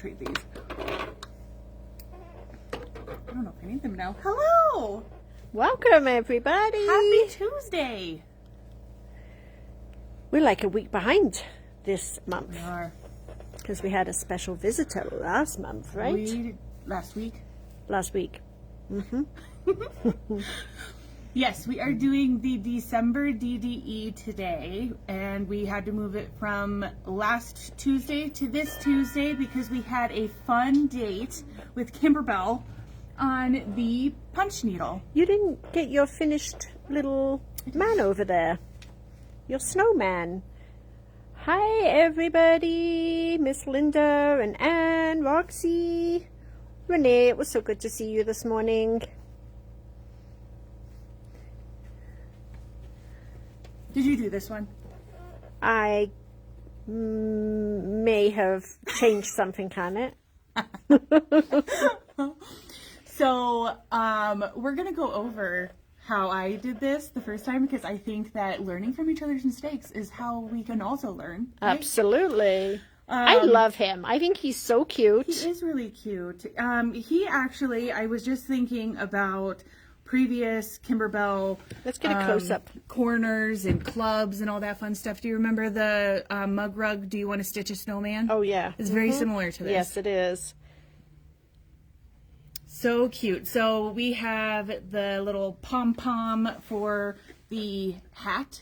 trade these. I don't know if I need them now. Hello! Welcome, everybody. Happy Tuesday! We're like a week behind this month We are. because we had a special visitor last month, right? Last week. Last week. Yes, we are doing the December DDE today, and we had to move it from last Tuesday to this Tuesday because we had a fun date with KimberBell on the punch needle. You didn't get your finished little man over there. Your snowman. Hi, everybody. Miss Linda and Anne, Roxy, Renee. It was so good to see you this morning. Did you do this one? I may have changed something on it. So, we're going to go over how I did this the first time because I think that learning from each other's mistakes is how we can also learn. Right? Absolutely. I love him. I think he's so cute. He is really cute. He actually, I was just thinking about previous KimberBell. Let's get a close-up. Corners and clubs and all that fun stuff. Do you remember the mug rug, Do You Want to Stitch a Snowman? Oh, yeah. It's very similar to this. Yes, it is. So cute. So we have the little pom-pom for the hat.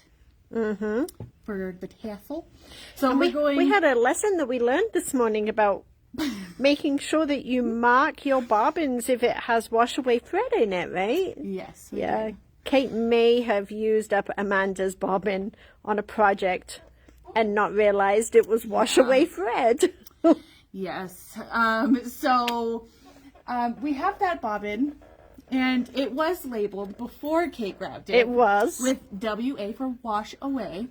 For the tassel. So we had a lesson that we learned this morning about making sure that you mark your bobbins if it has wash away thread in it, right? Yes. Yeah. Kate may have used up Amanda's bobbin on a project and not realized it was wash away thread. Yes. We have that bobbin, and it was labeled before Kate grabbed it. It was. With WA for wash away.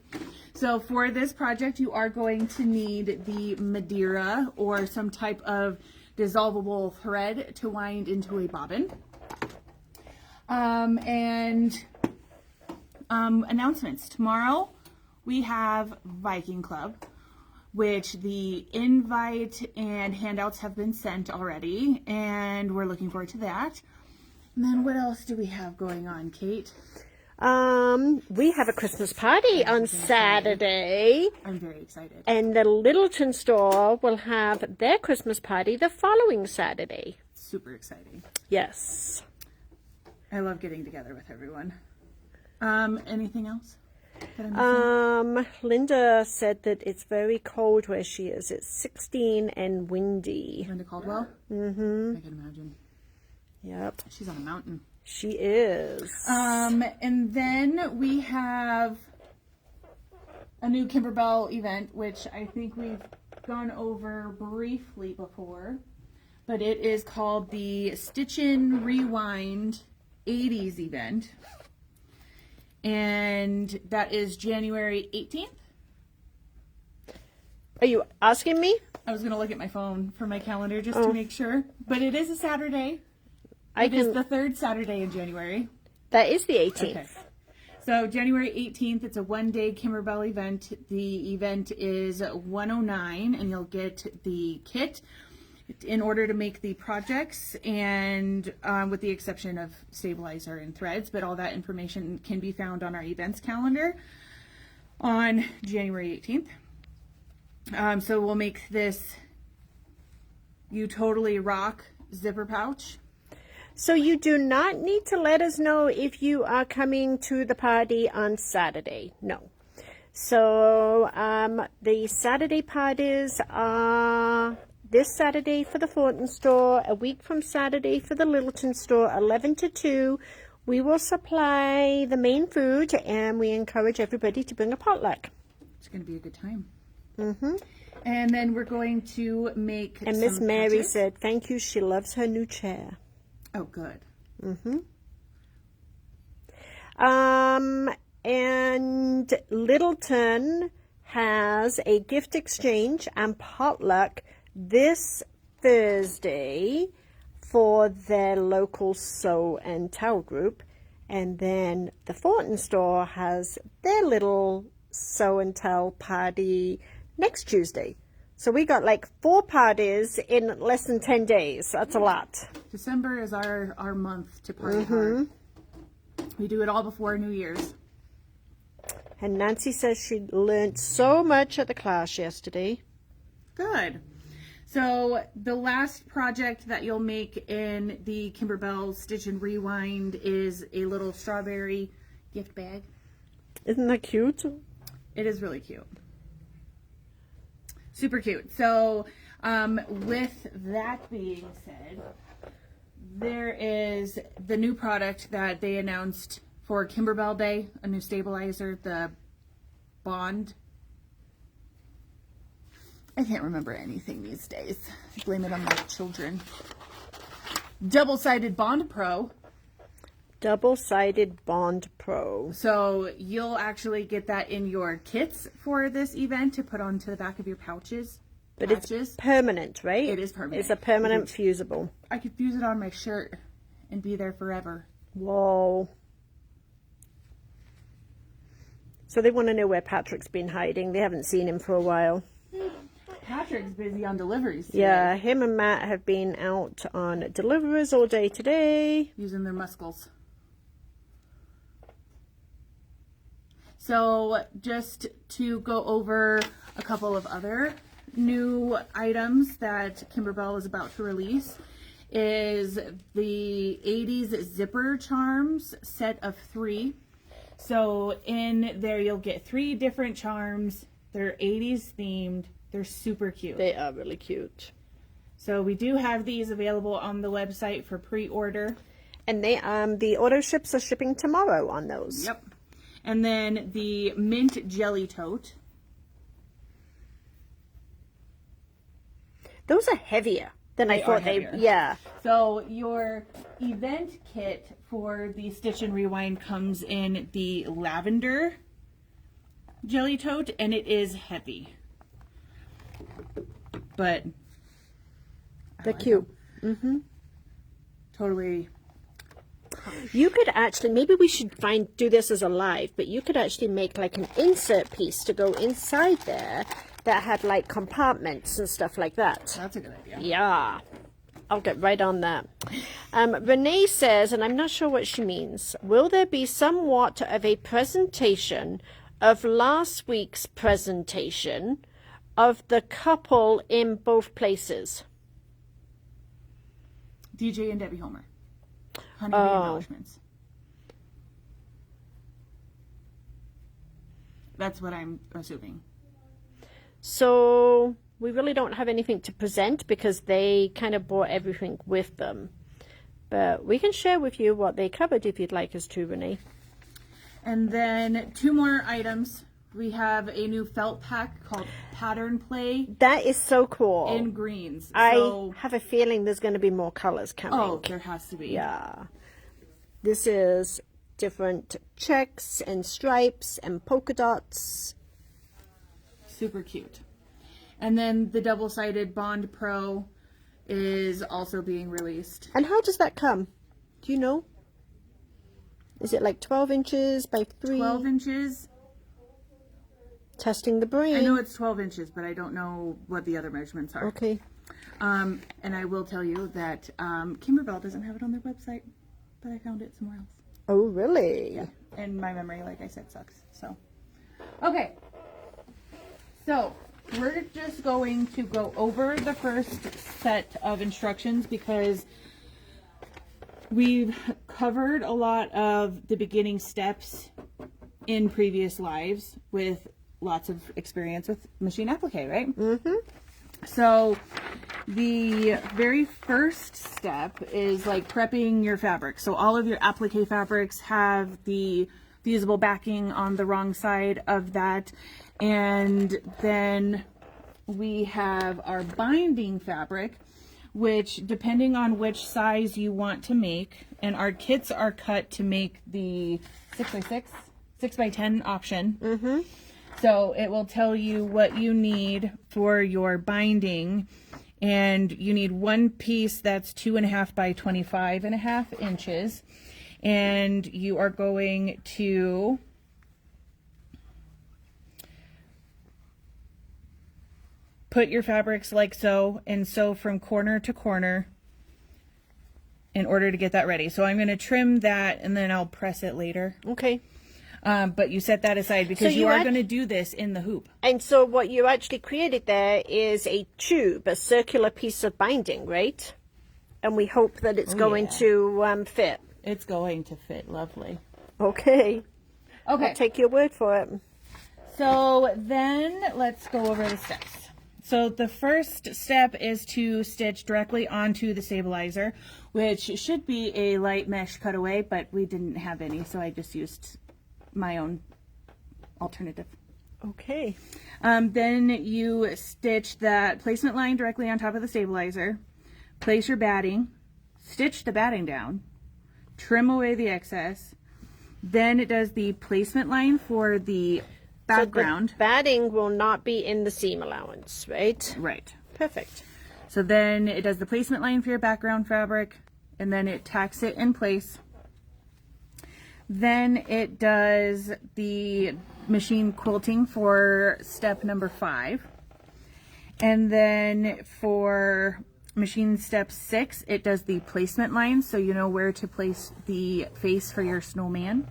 So for this project, you are going to need the Madeira or some type of dissolvable thread to wind into a bobbin. Announcements. Tomorrow, we have Viking Club, which the invite and handouts have been sent already, and we're looking forward to that. And then what else do we have going on, Kate? We have a Christmas party on Saturday. I'm very excited. And the Littleton store will have their Christmas party the following Saturday. Super exciting. Yes. I love getting together with everyone. Anything else? Linda said that it's very cold where she is. It's 16 and windy. Linda Caldwell? I can imagine. Yep. She's on a mountain. She is. And then we have a new KimberBell event, which I think we've gone over briefly before, but it is called the Stitchin' Rewind 80s event. And that is January 18th. Are you asking me? I was going to look at my phone for my calendar just to make sure. But it is a Saturday. It is the third Saturday in January. That is the 18th. Okay. So January 18th, it's a one-day KimberBell event. The event is $109, and you'll get the kit in order to make the projects, and with the exception of stabilizer and threads, but all that information can be found on our events calendar on January 18th. So we'll make this You Totally Rock zipper pouch. So you do not need to let us know if you are coming to the party on Saturday. No. So the Saturday parties are this Saturday for the Thornton store, a week from Saturday for the Littleton store, 11 to 2. We will supply the main food, and we encourage everybody to bring a potluck. It's going to be a good time. And then we're going to make And Miss Mary said, thank you. She loves her new chair. Oh, good. And Littleton has a gift exchange and potluck this Thursday for their local sew and tell group. And then the Thornton store has their little sew and tell party next Tuesday. So we got like 4 parties in less than 10 days. That's a lot. December is our month to party hard. We do it all before New Year's. And Nancy says she learned so much at the class yesterday. Good. So the last project that you'll make in the KimberBell Stitch and Rewind is a little strawberry gift bag. Isn't that cute? It is really cute. Super cute. So with that being said, there is the new product that they announced for KimberBell Day, a new stabilizer, the Bond. I can't remember anything these days. Blame it on my children. Double-sided Bond Pro. Double-sided Bond Pro. So you'll actually get that in your kits for this event to put onto the back of your pouches. But it's permanent, right? It is permanent. It's a permanent fusible. I could fuse it on my shirt and be there forever. Whoa. So they want to know where Patrick's been hiding. They haven't seen him for a while. Patrick's busy on deliveries today. Yeah, him and Matt have been out on deliveries all day today. Using their muscles. So just to go over a couple of other new items that KimberBell is about to release is the 80s zipper charms set of 3. So in there you'll get 3 different charms. They're 80s themed. They're super cute. They are really cute. So we do have these available on the website for pre-order. And they the auto ships are shipping tomorrow on those. Yep. And then the mint jelly tote. Those are heavier than I thought they. Yeah. So your event kit for the Stitch and Rewind comes in the lavender jelly tote, and it is heavy. But they're cute. Totally. You could actually, maybe we should do this as a live, but you could actually make like an insert piece to go inside there that had like compartments and stuff like that. That's a good idea. Yeah. I'll get right on that. Renee says, and I'm not sure what she means, will there be somewhat of a presentation of last week's presentation of the couple in both places? DJ and Debbie Homer. Honeybee embellishments. That's what I'm assuming. So we really don't have anything to present because they kind of brought everything with them. But we can share with you what they covered if you'd like us to, Renee. And then 2 more items. We have a new felt pack called Pattern Play. That is so cool. In greens. I have a feeling there's going to be more colors coming. Oh, there has to be. Yeah. This is different checks and stripes and polka dots. Super cute. And then the double-sided Bond Pro is also being released. And how does that come? Do you know? Is it like 12 inches by 3? 12 inches. Testing the brain. I know it's 12 inches, but I don't know what the other measurements are. Okay. And I will tell you that KimberBell doesn't have it on their website, but I found it somewhere else. Oh, really? Yeah. And my memory, like I said, sucks. So, okay. So, we're just going to go over the first set of instructions because we've covered a lot of the beginning steps in previous lives with lots of experience with machine applique, right? Mm-hmm. So the very first step is like prepping your fabric. So all of your applique fabrics have the fusible backing on the wrong side of that. And then we have our binding fabric, which depending on which size you want to make, and our kits are cut to make the 6x6, 6x10 option. Mm-hmm. So it will tell you what you need for your binding, and you need one piece that's 2.5 by 25.5 inches, and you are going to put your fabrics like so and sew from corner to corner in order to get that ready. So I'm going to trim that and then I'll press it later. Okay. But you set that aside because you are going to do this in the hoop. And so what you actually created there is a tube, a circular piece of binding, right? And we hope that it's going to fit. It's going to fit lovely. Okay. Okay. I'll take your word for it. So then let's go over the steps. So the first step is to stitch directly onto the stabilizer, which should be a light mesh cutaway, but we didn't have any, so I just used my own alternative. Okay. Then you stitch that placement line directly on top of the stabilizer, place your batting, stitch the batting down, trim away the excess. Then it does the placement line for the background. So the batting will not be in the seam allowance, right? Right. Perfect. So then it does the placement line for your background fabric, and then it tacks it in place. Then it does the machine quilting for step number 5. And then for machine step 6, it does the placement line, so you know where to place the face for your snowman.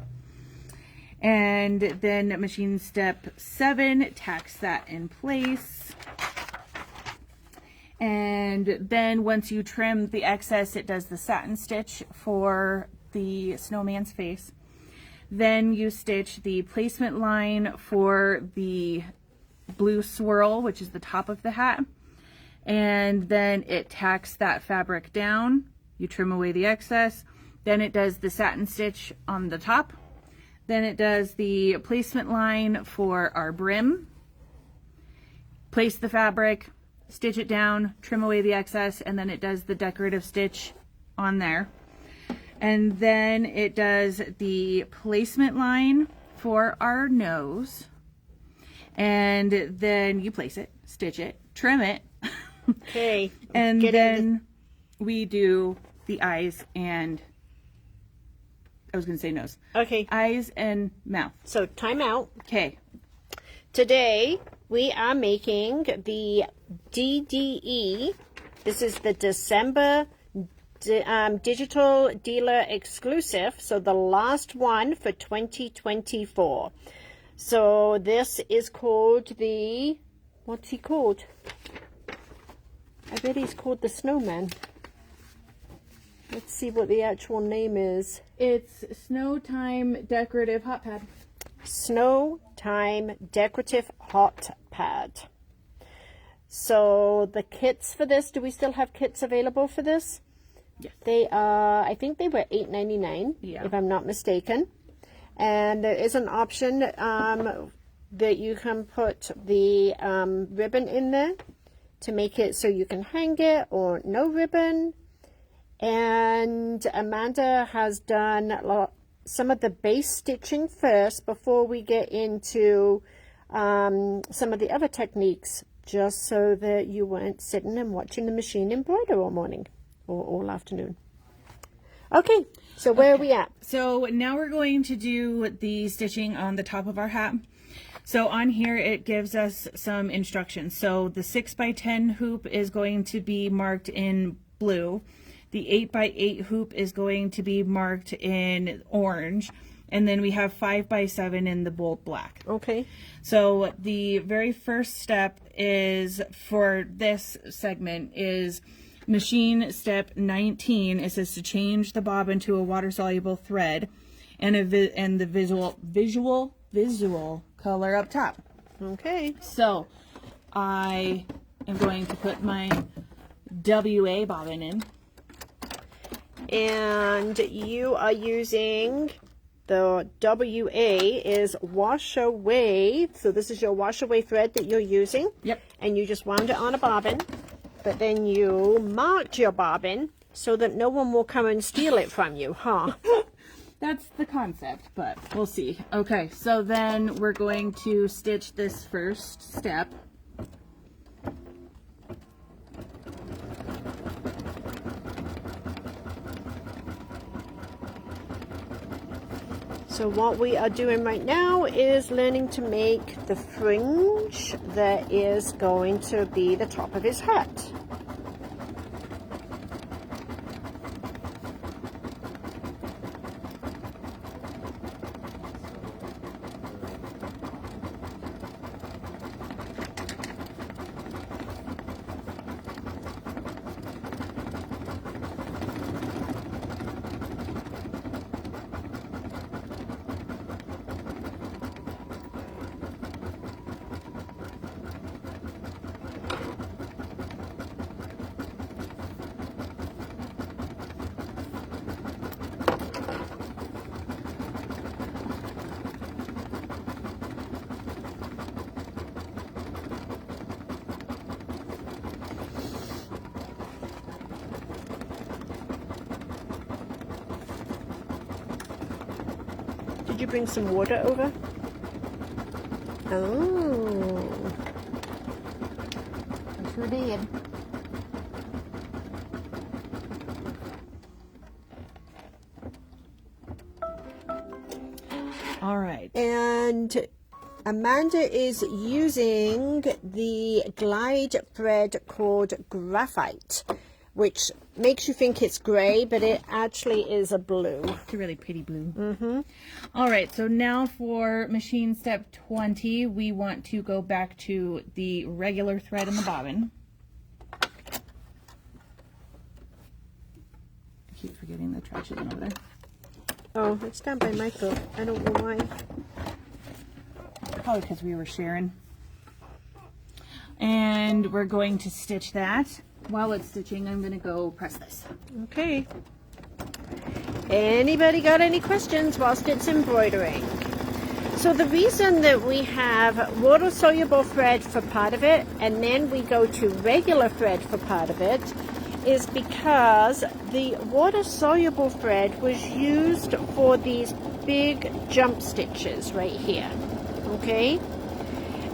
And then machine step 7 tacks that in place. And then once you trim the excess, it does the satin stitch for the snowman's face. Then you stitch the placement line for the blue swirl, which is the top of the hat. And then it tacks that fabric down. You trim away the excess. Then it does the satin stitch on the top. Then it does the placement line for our brim. Place the fabric, stitch it down, trim away the excess, and then it does the decorative stitch on there. And then it does the placement line for our nose. And then you place it, stitch it, trim it. Okay. And then we do the eyes and, I was going to say nose. Okay. Eyes and mouth. So time out. Okay. Today we are making the DDE. This is the December Digital Dealer Exclusive. So the last one for 2024. So this is called the, what's he called? I bet he's called the Snowman. Let's see what the actual name is. It's Snow Time Decorative Hot Pad. Snow Time Decorative Hot Pad. So the kits for this, do we still have kits available for this? Yes. They are, I think they were $8.99, if I'm not mistaken. And there is an option that you can put the ribbon in there to make it so you can hang it or no ribbon. And Amanda has done some of the base stitching first before we get into some of the other techniques, just so that you weren't sitting and watching the machine embroider all morning or all afternoon. Okay, so where are we at? So now we're going to do the stitching on the top of our hat. So on here it gives us some instructions. So the 6x10 hoop is going to be marked in blue. The 8x8 hoop is going to be marked in orange. And then we have 5x7 in the bold black. Okay. So the very first step is, for this segment, is machine step 19. It says to change the bobbin to a water-soluble thread and the visual color up top. Okay. So I am going to put my WA bobbin in. And you are using the WA is wash away. So this is your wash away thread that you're using. Yep. And you just wound it on a bobbin, but then you marked your bobbin so that no one will come and steal it from you, huh? That's the concept, but we'll see. Okay, so then we're going to stitch this first step. So what we are doing right now is learning to make the fringe that is going to be the top of his hat. Did you bring some water over? Oh. I sure did. All right. And Amanda is using the glide thread called Graphite, which makes you think it's gray, but it actually is a blue. It's a really pretty blue. All right, so now for machine step 20, we want to go back to the regular thread in the bobbin. I keep forgetting the trash isn't over there. Oh, it's down by my foot. I don't know why. Probably because we were sharing. And we're going to stitch that. While it's stitching, I'm going to go press this. Okay. Anybody got any questions whilst it's embroidering? So the reason that we have water-soluble thread for part of it and then we go to regular thread for part of it is because the water-soluble thread was used for these big jump stitches right here. Okay?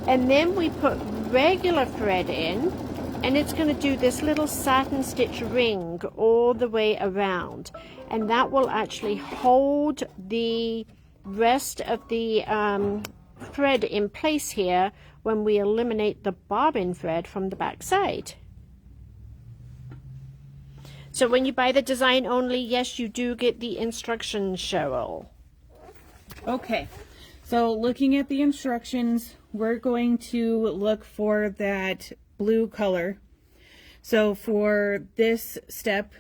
And then we put regular thread in, and it's going to do this little satin stitch ring all the way around, and that will actually hold the rest of the thread in place here when we eliminate the bobbin thread from the back side. So when you buy the design only, yes, you do get the instructions, Cheryl. Okay, so looking at the instructions, we're going to look for that blue color. So for this step,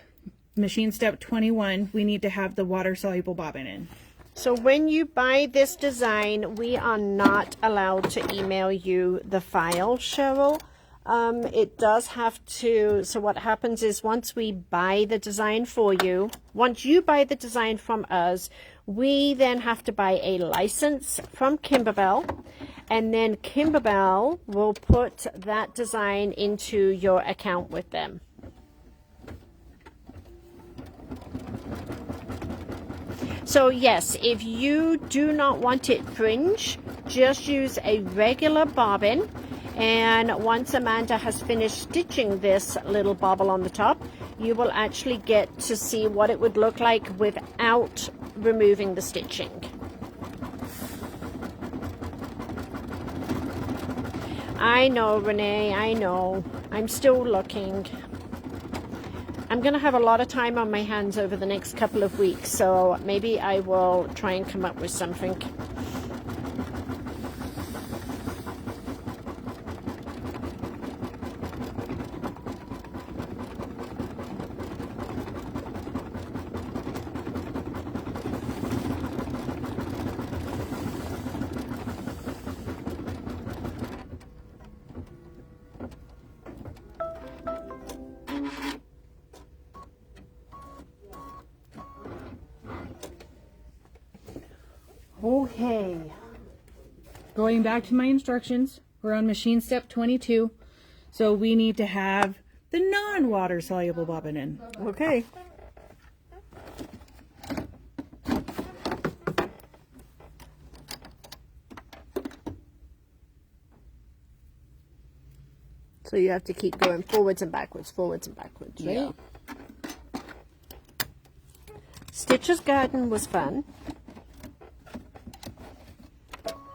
machine step 21, we need to have the water soluble bobbin in. So when you buy this design, we are not allowed to email you the file, Cheryl. It does have to, so what happens is once we buy the design for you, once you buy the design from us, we then have to buy a license from KimberBell, and then KimberBell will put that design into your account with them. So yes, if you do not want it fringe, just use a regular bobbin, and once Amanda has finished stitching this little bobble on the top, you will actually get to see what it would look like without removing the stitching. I know, Renee, I know. I'm still looking. I'm going to have a lot of time on my hands over the next couple of weeks, so maybe I will try and come up with something. Okay, going back to my instructions, we're on machine step 22, so we need to have the non-water soluble bobbin in. Okay. So you have to keep going forwards and backwards, right? Yeah. Stitcher's Garden was fun.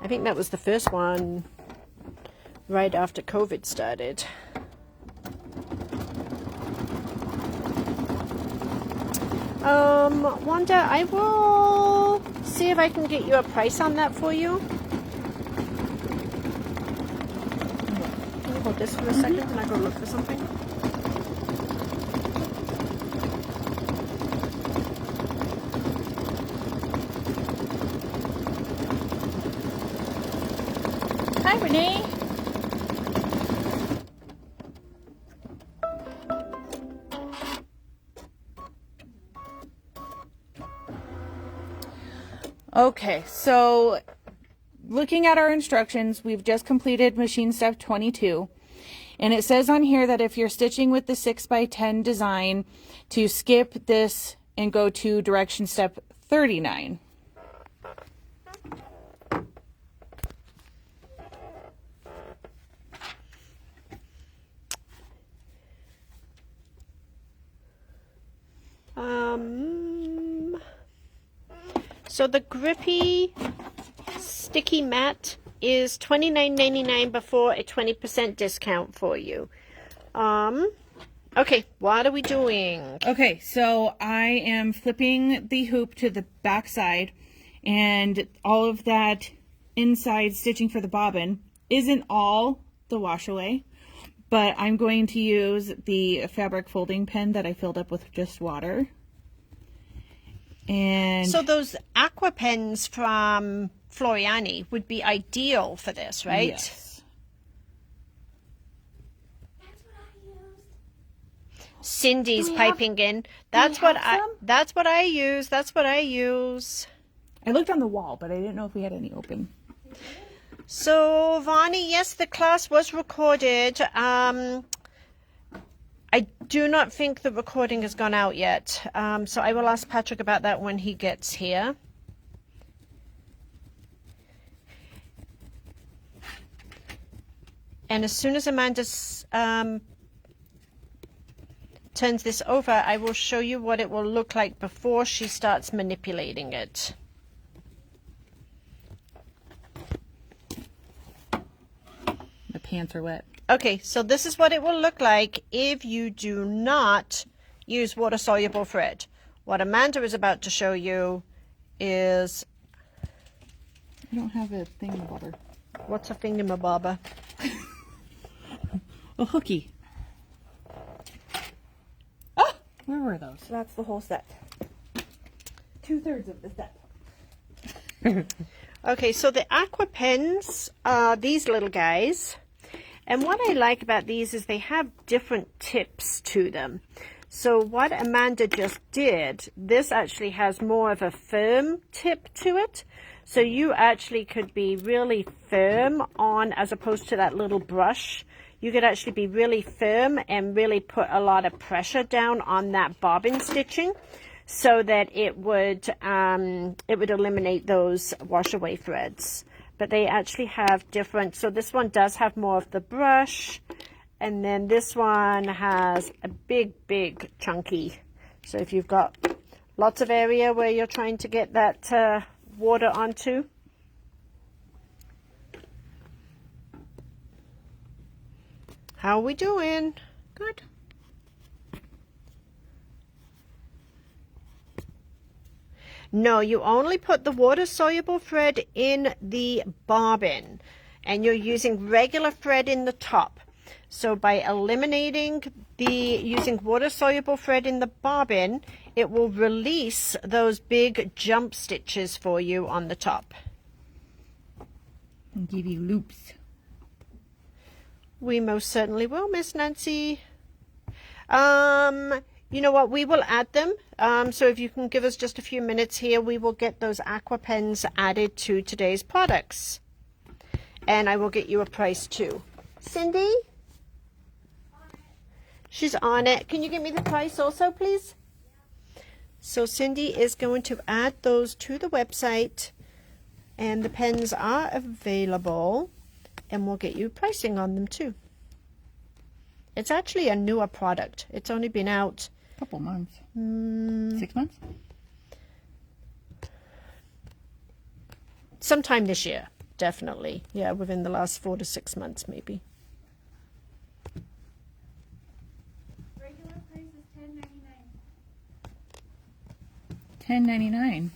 I think that was the first one right after COVID started. Wanda, I will see if I can get you a price on that for you. Can you hold this for a second and I go look for something? Hi, Renee. Okay, so looking at our instructions, we've just completed machine step 22. And it says on here that if you're stitching with the 6x10 design, to skip this and go to direction step 39. So the grippy sticky mat is $29.99 before a 20% discount for you. Okay, what are we doing? Okay, so I am flipping the hoop to the back side, and all of that inside stitching for the bobbin isn't all the wash away, but I'm going to use the fabric folding pen that I filled up with just water. And so those aqua pens from Floriani would be ideal for this, right? Yes. Cindy's piping in. That's what I use. That's what I use. I looked on the wall, but I didn't know if we had any open. So, Vani, yes, the class was recorded. I do not think the recording has gone out yet. So I will ask Patrick about that when he gets here. And as soon as Amanda turns this over, I will show you what it will look like before she starts manipulating it. The pants are wet. Okay, so this is what it will look like if you do not use water-soluble thread. What Amanda is about to show you is... I don't have a thingamabobber. What's a thingamabobber? A hooky. Oh! Where were those? That's the whole set. 2/3 of the set. Okay, so the aqua pens are these little guys. And what I like about these is they have different tips to them. So what Amanda just did, this actually has more of a firm tip to it. So you actually could be really firm on, as opposed to that little brush. You could actually be really firm and really put a lot of pressure down on that bobbin stitching, so that it would eliminate those wash away threads. But they actually have different, so this one does have more of the brush, and then this one has a big chunky. So if you've got lots of area where you're trying to get that water onto. How are we doing? Good. No, you only put the water-soluble thread in the bobbin, and you're using regular thread in the top. So by eliminating using water-soluble thread in the bobbin, it will release those big jump stitches for you on the top. And give you loops. We most certainly will, Miss Nancy. You know what? We will add them. So if you can give us just a few minutes here, we will get those aqua pens added to today's products. And I will get you a price too. Cindy? She's on it. Can you give me the price also, please? So Cindy is going to add those to the website. And the pens are available. And we'll get you pricing on them too. It's actually a newer product. It's only been out Couple months. 6 months? sometime this year. definitely. Yeah, within the last 4 to 6 months, maybe. Regular price is $10.99. $10.99.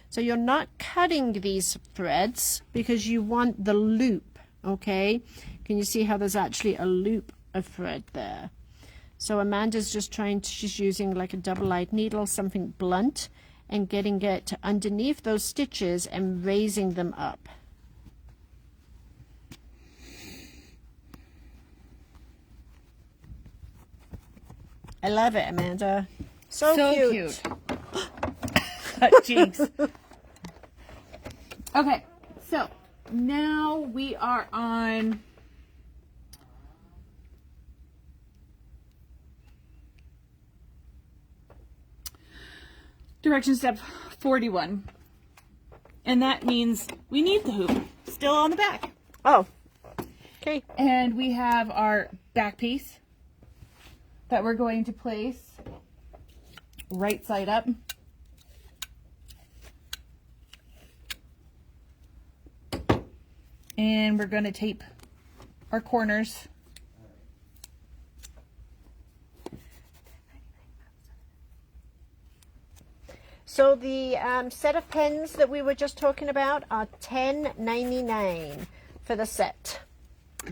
So you're not cutting these threads because you want the loop, okay? Can you see how there's actually a loop of thread there? So Amanda's just she's using like a double-eyed needle, something blunt, and getting it underneath those stitches and raising them up. I love it, Amanda. So cute. Jinx. Okay, so now we are on direction step 41. And that means we need the hoop still on the back. Oh, okay. And we have our back piece that we're going to place right side up. And we're going to tape our corners. So the set of pens that we were just talking about are $10.99 for the set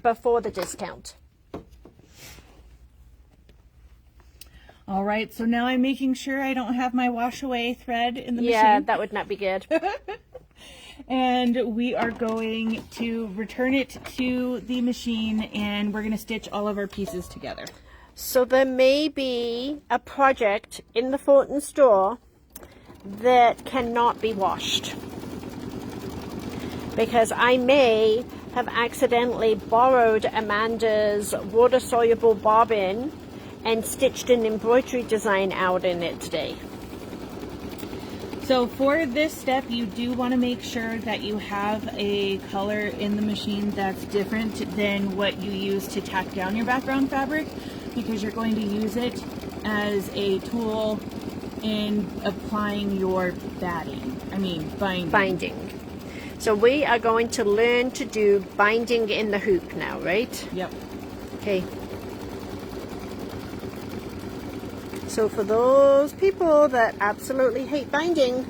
before the discount. All right, so now I'm making sure I don't have my wash away thread in the machine. Yeah, that would not be good. And we are going to return it to the machine, and we're going to stitch all of our pieces together. So there may be a project in the Fulton store that cannot be washed, because I may have accidentally borrowed Amanda's water-soluble bobbin and stitched an embroidery design out in it today. So for this step, you do want to make sure that you have a color in the machine that's different than what you use to tack down your background fabric, because you're going to use it as a tool in applying your binding. So we are going to learn to do binding in the hoop now, right? Yep. Okay. So for those people that absolutely hate binding,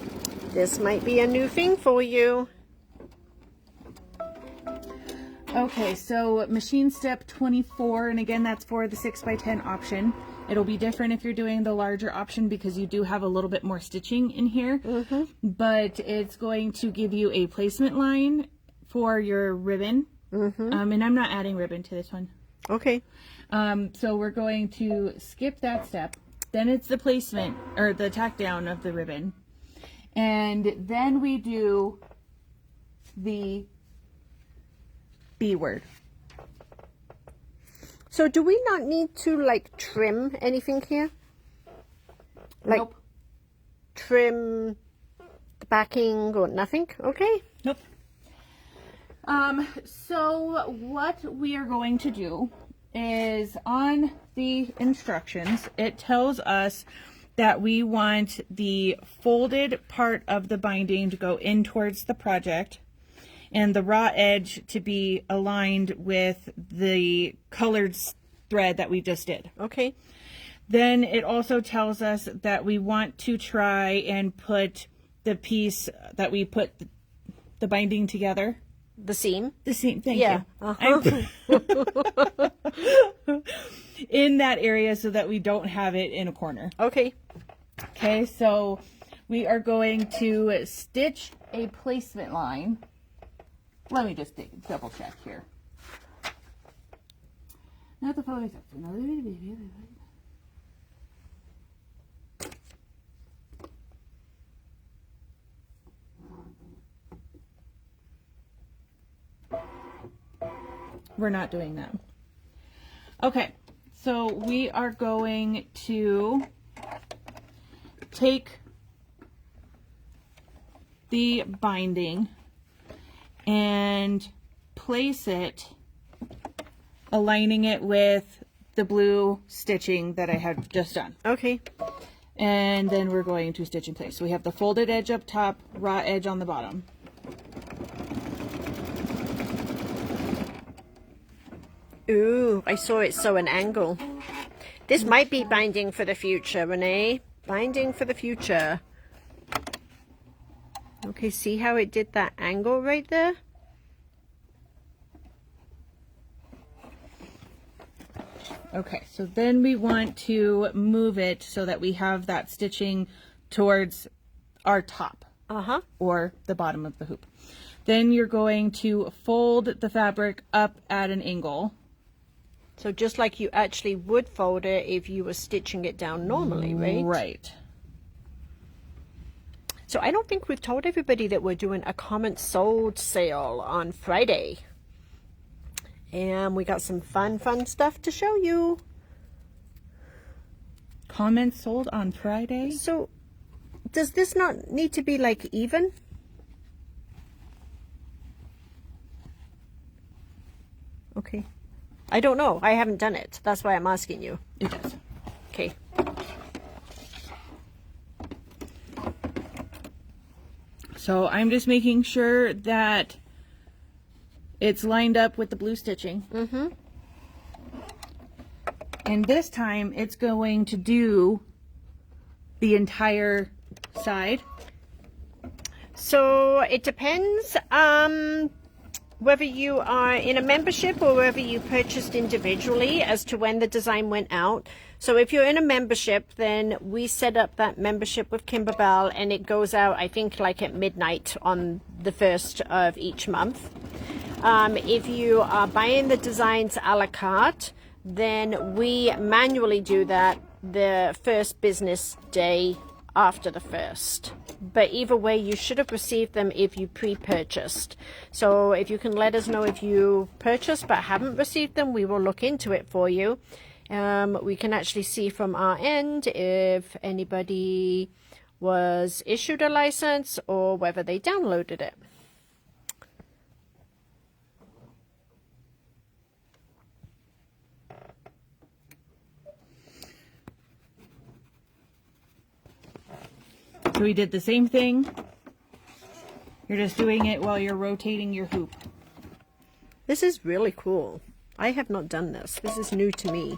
this might be a new thing for you. Okay, so machine step 24, and again, that's for the 6x10 option. It'll be different if you're doing the larger option because you do have a little bit more stitching in here, but it's going to give you a placement line for your ribbon, and I'm not adding ribbon to this one. Okay. So we're going to skip that step. Then it's the placement, or the tack down of the ribbon. And then we do the B word. So do we not need to like trim anything here? Like Nope. trim the backing or nothing? Okay. Nope. So what we are going to do is on the instructions, it tells us that we want the folded part of the binding to go in towards the project and the raw edge to be aligned with the colored thread that we just did. Okay. Then it also tells us that we want to try and put the piece that we put the binding together. The seam. The seam, thank Yeah. you. In that area so that we don't have it in a corner. Okay. Okay, so we are going to stitch a placement line. Let me just double check here. Not the following section. We're not doing that. Okay, so we are going to take the binding and place it, aligning it with the blue stitching that I had just done. Okay. And then we're going to stitch in place. So we have the folded edge up top, raw edge on the bottom. Ooh, I saw it sew an angle. This might be binding for the future, Renee. Binding for the future. Okay, see how it did that angle right there? Okay, so then we want to move it so that we have that stitching towards our top or the bottom of the hoop. Then you're going to fold the fabric up at an angle. So just like you actually would fold it if you were stitching it down normally, right? Right. So I don't think we've told everybody that we're doing a comment sold sale on Friday. And we got some fun stuff to show you. Comments sold on Friday? So does this not need to be like even? Okay. I don't know. I haven't done it. That's why I'm asking you. It does. Okay. So I'm just making sure that it's lined up with the blue stitching. Mm-hmm. And this time it's going to do the entire side. So it depends whether you are in a membership or whether you purchased individually as to when the design went out. So if you're in a membership, then we set up that membership with KimberBell, and it goes out, I think, like at midnight on the 1st of each month. If you are buying the designs a la carte, then we manually do that the first business day after the 1st. But either way, you should have received them if you pre-purchased. So if you can let us know if you purchased but haven't received them, we will look into it for you. We can actually see from our end if anybody was issued a license or whether they downloaded it. So we did the same thing. You're just doing it while you're rotating your hoop. This is really cool. I have not done this. This is new to me.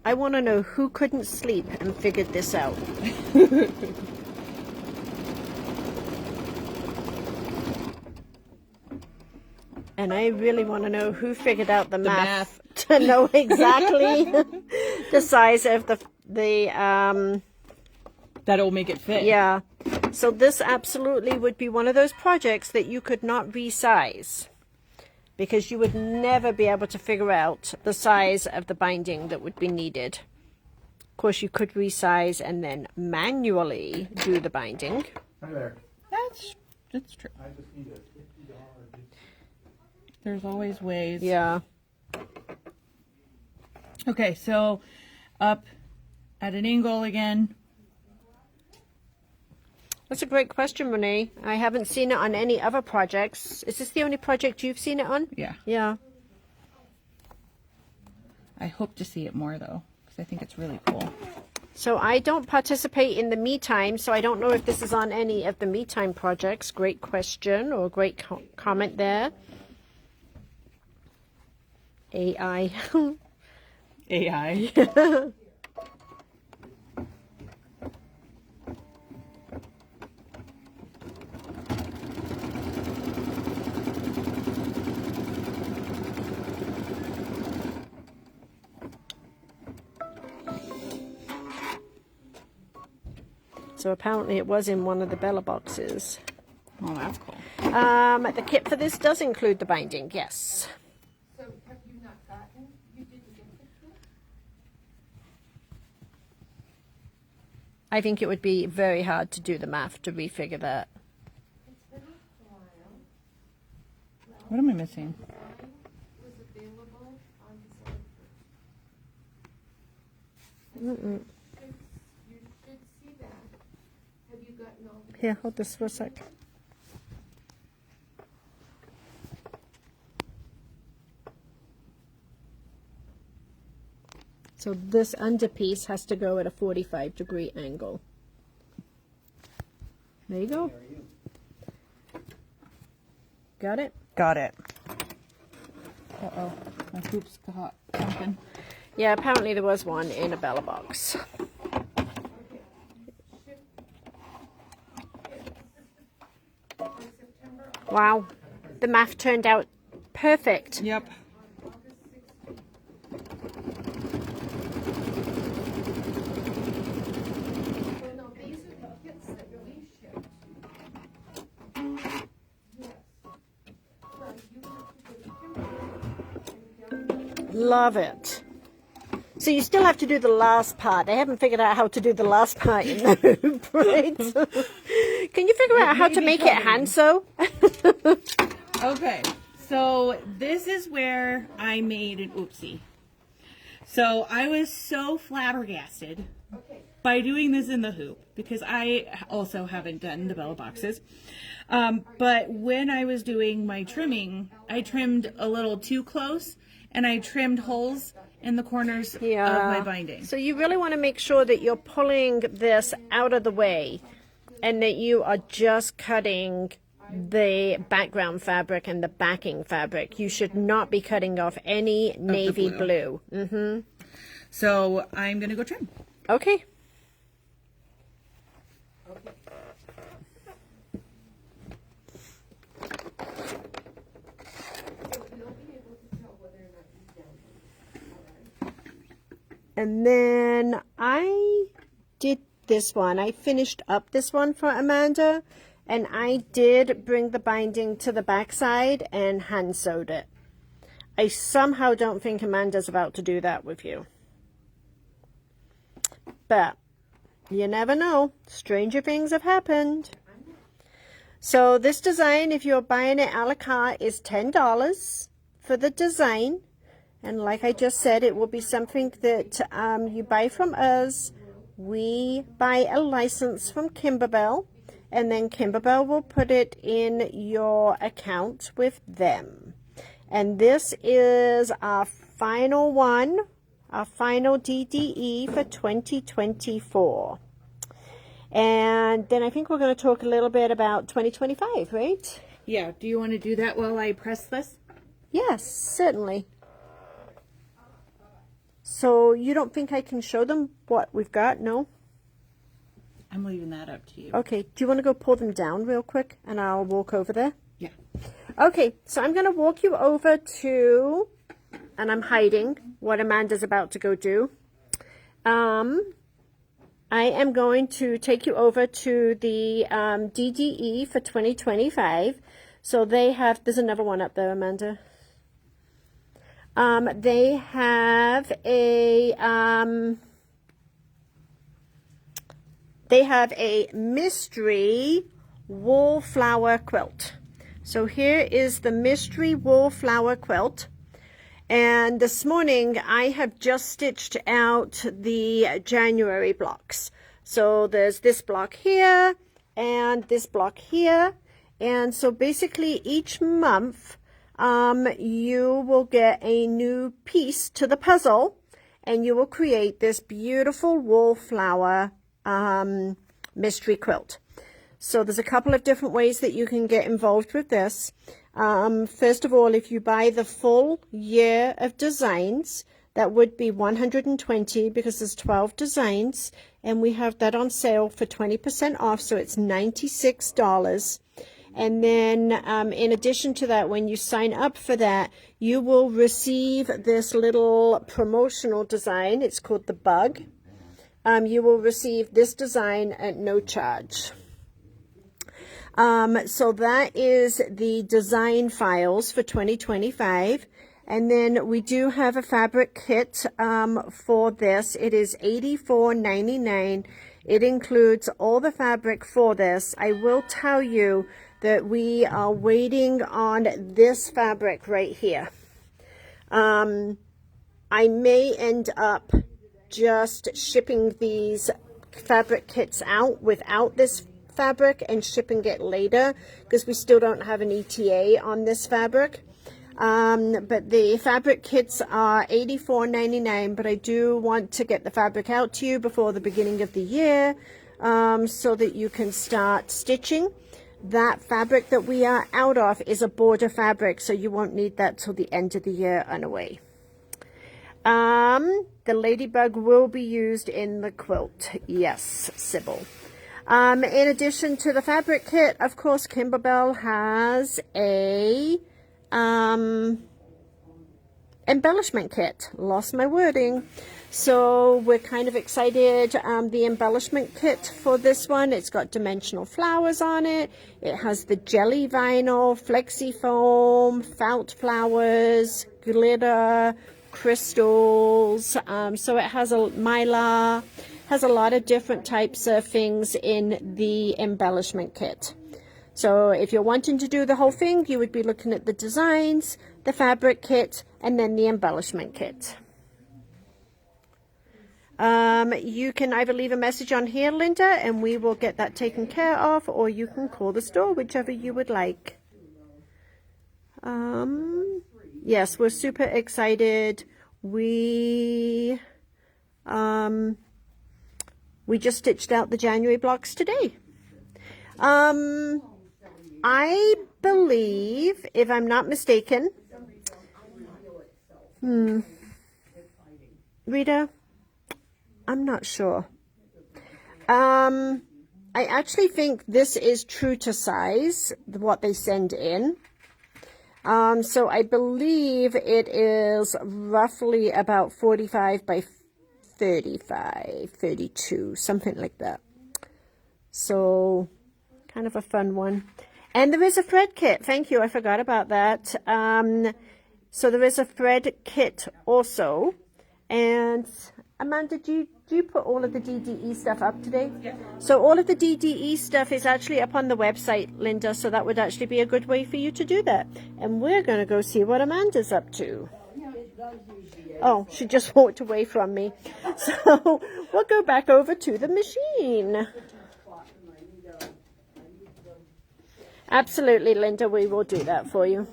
I want to know who couldn't sleep and figured this out. And I really want to know who figured out the math to know exactly the size of the that'll make it fit. yeah. So this absolutely would be one of those projects that you could not resize, because you would never be able to figure out the size of the binding that would be needed. Of course, you could resize and then manually do the binding. Hi there. That's true. I just need a $50. There's always ways. Yeah. Okay, so up at an angle again. That's a great question, Renee. I haven't seen it on any other projects. Is this the only project you've seen it on? Yeah. Yeah. I hope to see it more though, because I think it's really cool. So I don't participate in the Me Time, so I don't know if this is on any of the Me Time projects. Great question or great comment there. AI. AI. So apparently it was in one of the Bella boxes. Oh, that's cool. The kit for this does include the binding, yes. So have you not gotten, you didn't get the kit? I think it would be very hard to do the math to refigure that. It's been a while. What am I missing? Mine was available on December 1st. You should see that. Have you gotten all the Here, hold this for a sec. So this underpiece has to go at a 45-degree angle. There you go. Got it? Got it. Uh-oh, my hoop's caught something. Yeah, apparently there was one in a Bella box. Wow, the math turned out perfect. Yep. Love it. So you still have to do the last part. They haven't figured out how to do the last part in the hoop, right? Can you figure out how to make it hand sew? Okay, so this is where I made an oopsie. So I was so flabbergasted by doing this in the hoop because I also haven't done the Bella boxes. But when I was doing my trimming, I trimmed a little too close and I trimmed holes in the corners of my binding. So you really want to make sure that you're pulling this out of the way and that you are just cutting the background fabric and the backing fabric. You should not be cutting off any navy blue. Mm-hmm. So I'm going to go trim. Okay. And then I did this one. I finished up this one for Amanda, and I did bring the binding to the backside and hand sewed it. I somehow don't think Amanda's about to do that with you. But you never know. Stranger things have happened. So this design, if you're buying it a la carte, is $10 for the design. And like I just said, it will be something that you buy from us. We buy a license from KimberBell, and then KimberBell will put it in your account with them. And this is our final one, our final DDE for 2024. And then I think we're going to talk a little bit about 2025, right? Yeah, do you want to do that while I press this? Yes, certainly. So you don't think I can show them what we've got? No? I'm leaving that up to you. Okay, do you want to go pull them down real quick and I'll walk over there? Yeah. Okay, so I'm going to walk you over to, and I'm hiding what Amanda's about to go do. I am going to take you over to the DDE for 2025. So they have, there's another one up there, Amanda. They have a mystery wool flower quilt. So here is the mystery wool flower quilt. And this morning I have just stitched out the January blocks. So there's this block here and this block here. And so basically each month you will get a new piece to the puzzle and you will create this beautiful wool flower mystery quilt. So there's a couple of different ways that you can get involved with this. First of all, if you buy the full year of designs, that would be $120 because there's 12 designs, and we have that on sale for 20% off, so it's $96. And then in addition to that, when you sign up for that, you will receive this little promotional design. It's called the Bug. You will receive this design at no charge. So that is the design files for 2025. And then we do have a fabric kit for this. It is $84.99. It includes all the fabric for this. I will tell you that we are waiting on this fabric right here. I may end up just shipping these fabric kits out without this fabric and shipping it later because we still don't have an ETA on this fabric. But the fabric kits are $84.99, but I do want to get the fabric out to you before the beginning of the year, so that you can start stitching. That fabric that we are out of is a border fabric, so you won't need that till the end of the year anyway. The ladybug will be used in the quilt. Yes, Sybil. In addition to the fabric kit, of course, KimberBell has a embellishment kit. Lost my wording. So we're kind of excited. The embellishment kit for this one, it's got dimensional flowers on it. It has the jelly vinyl, flexi foam, felt flowers, glitter, crystals. So it has a mylar, has a lot of different types of things in the embellishment kit. So if you're wanting to do the whole thing, you would be looking at the designs, the fabric kit, and then the embellishment kit. You can either leave a message on here, Linda, and we will get that taken care of, or you can call the store, whichever you would like. Yes, we're super excited. We just stitched out the January blocks today. I believe, if I'm not mistaken, Rita, I'm not sure. I actually think this is true to size, what they send in. So I believe it is roughly about 45 by 35, 32, something like that. So kind of a fun one. And there is a thread kit. Thank you. I forgot about that. So there is a thread kit also. And Amanda, do you put all of the DDE stuff up today? Yeah. So all of the DDE stuff is actually up on the website, Linda. So that would actually be a good way for you to do that. And we're going to go see what Amanda's up to. Oh, she just walked away from me. So we'll go back over to the machine. Absolutely, Linda, we will do that for you.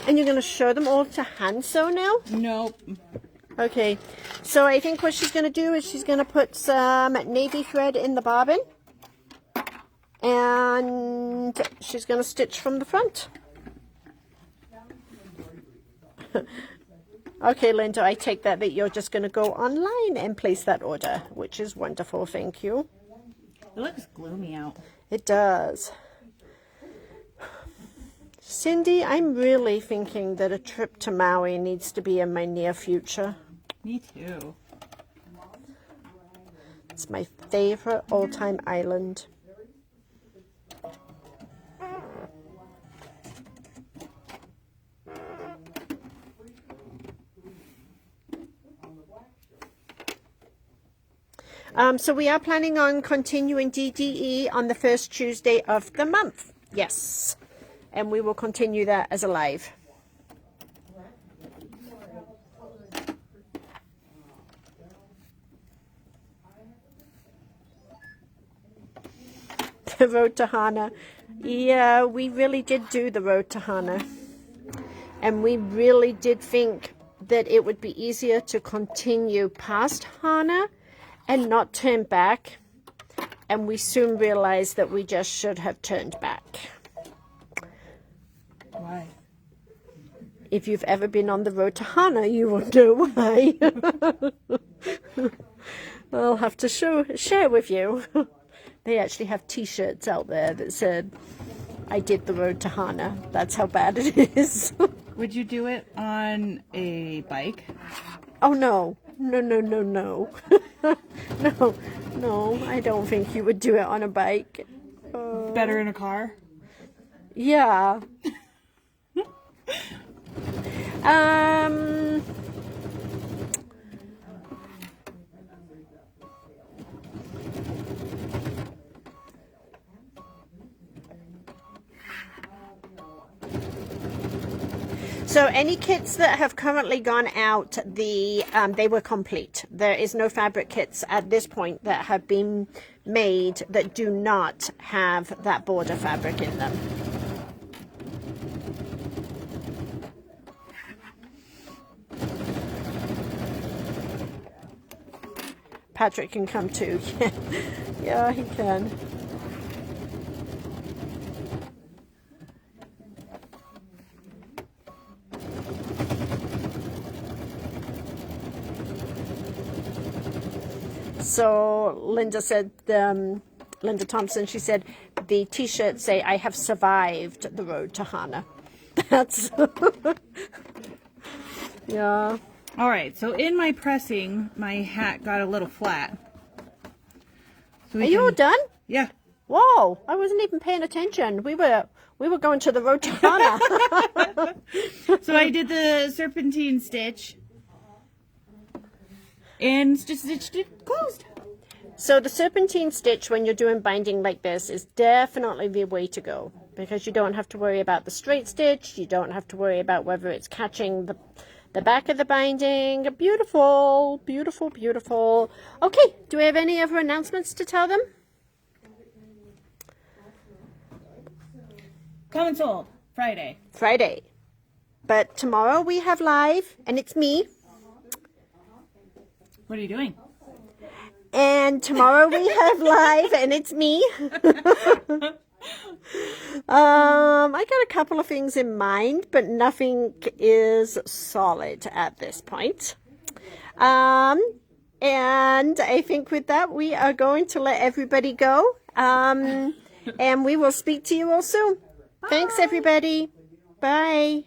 And you're going to show them all to hand sew now? Nope. Okay, so I think what she's going to do is she's going to put some navy thread in the bobbin. And she's going to stitch from the front. Okay, Linda, I take that you're just going to go online and place that order, which is wonderful. Thank you. It looks gloomy out. It does. Cindy, I'm really thinking that a trip to Maui needs to be in my near future. Me too. It's my favorite all-time island. So we are planning on continuing DDE on the first Tuesday of the month. Yes. And we will continue that as a live. The road to Hana. Yeah, we really did do the road to Hana. And we really did think that it would be easier to continue past Hana and not turn back. And we soon realized that we just should have turned back. Why? If you've ever been on the road to Hana, you will know why. I'll have to share with you. They actually have t-shirts out there that said, I did the road to Hana. That's how bad it is. Would you do it on a bike? Oh, no. No, no, no, no. No, I don't think you would do it on a bike. Better in a car? Yeah. So any kits that have currently gone out, they were complete. There is no fabric kits at this point that have been made that do not have that border fabric in them. Patrick can come too. Yeah, he can. So Linda said, Linda Thompson, she said, the t-shirts say, I have survived the road to Hana. That's, yeah. All right, so in my pressing, my hat got a little flat. So Are you all done? Yeah. Whoa, I wasn't even paying attention. We were going to the road to Hana. So I did the serpentine stitch and just stitched it closed. So the serpentine stitch when you're doing binding like this is definitely the way to go, because you don't have to worry about the straight stitch. You don't have to worry about whether it's catching the back of the binding. Beautiful, beautiful, beautiful. Okay, do we have any other announcements to tell them? Come and sold Friday. Friday. But tomorrow we have live, and it's me. What are you doing? And tomorrow we have live, and it's me. I got a couple of things in mind, but nothing is solid at this point. And I think with that, we are going to let everybody go. And we will speak to you all soon. Thanks, everybody. Bye.